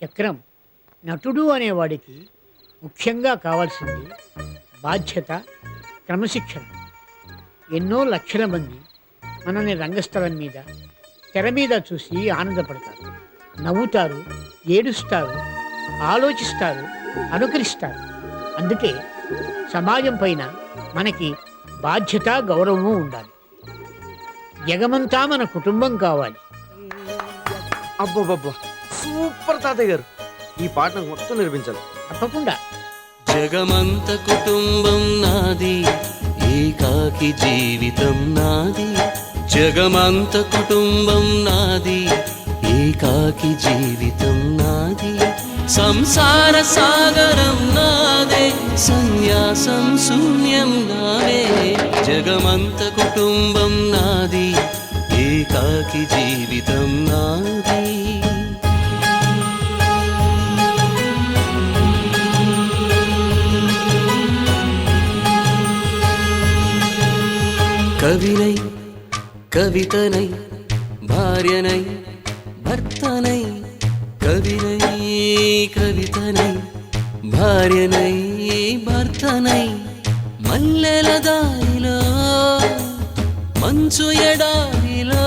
చక్రం నటుడు అనేవాడికి ముఖ్యంగా కావాల్సింది బాధ్యత, క్రమశిక్షణ. ఎన్నో లక్షల మంది మనల్ని రంగస్థలం మీద, తెర మీద చూసి ఆనందపడతారు, నవ్వుతారు, ఏడుస్తారు, ఆలోచిస్తారు, అనుకరిస్తారు. అందుకే సమాజం పైన మనకి బాధ్యత, గౌరవము ఉండాలి. జగమంతా మన కుటుంబం కావాలి. అబ్బబ్బబ్బా, సూపర్ తాతయ్య గారు. ఈ పాట నాకు మొత్తం నేర్పించాలి. తప్పకుండా. జగమంత కుటుంబం నాది, ఏకాకి జీవితం నాది. జగమంత కుటుంబం నాది, ఏకాకి జీవితం నాది. సంసార సాగరం నాదే, సన్యాసం శూన్యం నావే. జగమంత కుటుంబం నాది, ఏకాకి జీవితం నాది. కవినై, కవితనై, భార్యనై, భర్తనై. కవినై, కవితనై, భార్యనై, భర్తనై. మల్లెల దారిలో, మంచు ఎడారిలో,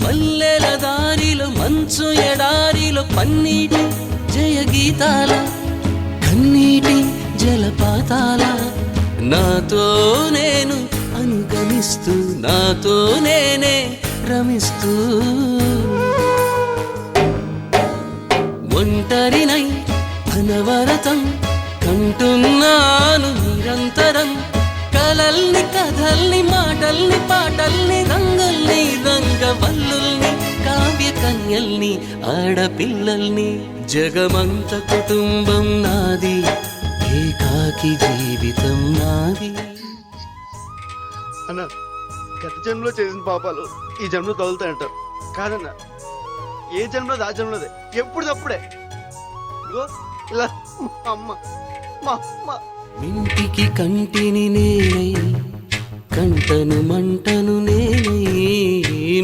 మల్లెల దారిలో, మంచు ఎడారిలో. పన్నీటి జయగీతాల, కన్నీటి జలపాతాల. నాతో నేను అనుగమిస్తూ, నాతో నేనే రమిస్తూ. ఒంటరినై అనవరతం కంటున్నాను నిరంతరం. కలల్ని, కథల్ని, మాటల్ని, పాటల్ని, రంగుల్ని, రంగవల్లుల్ని, కావ్య కన్యల్ని, ఆడపిల్లల్ని. జగమంత కుటుంబం నాది, ఏకాకి జీవితం నాది. అన్న, గత జన్మలో చేసిన పాపాలు ఈ జన్మలో తగులుతాయంటారు. కాదన్న, ఏ జన్మలో ఆ జన్మలోదే, ఎప్పుడు తప్పుడే. ఇగో ఇలా మా అమ్మ. మింటికి కంటిని నేనై, కంటను మంటను నేనై.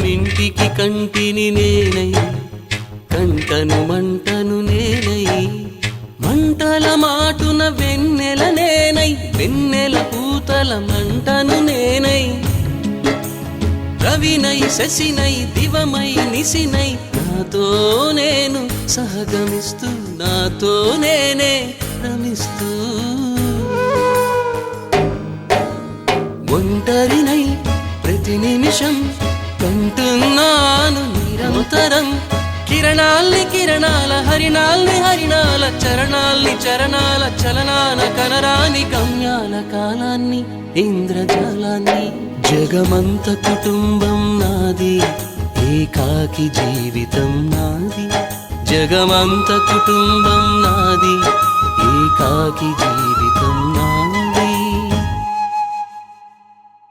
మింటికి కంటిని నేనై, కంటను మంటను నేనై. మంటల మాటున వెన్నెల నేనై, వెన్నెల పూతల మంటను నేనై. రవినై, శశినై, దివమై, నిశినై. నాతో నేను సహగమిస్తూ, నాతో నేనే రమిస్తూ. ఒంటరినై ప్రతి నిమిషం కంటున్నాను నిరంతరం. కిరణాల్ని కిరణాల, హరిణాల్ని హరిణాల, చరణాల్ని చరణాల, చలనాన కనరాని గమ్యాల కాలాన్ని, ఇంద్రజాలాన్ని. జగమంత కుటుంబం నాది, ఏకాకి జీవితం నాది. జగమంత కుటుంబం నాది, ఏకాకి జీవితం.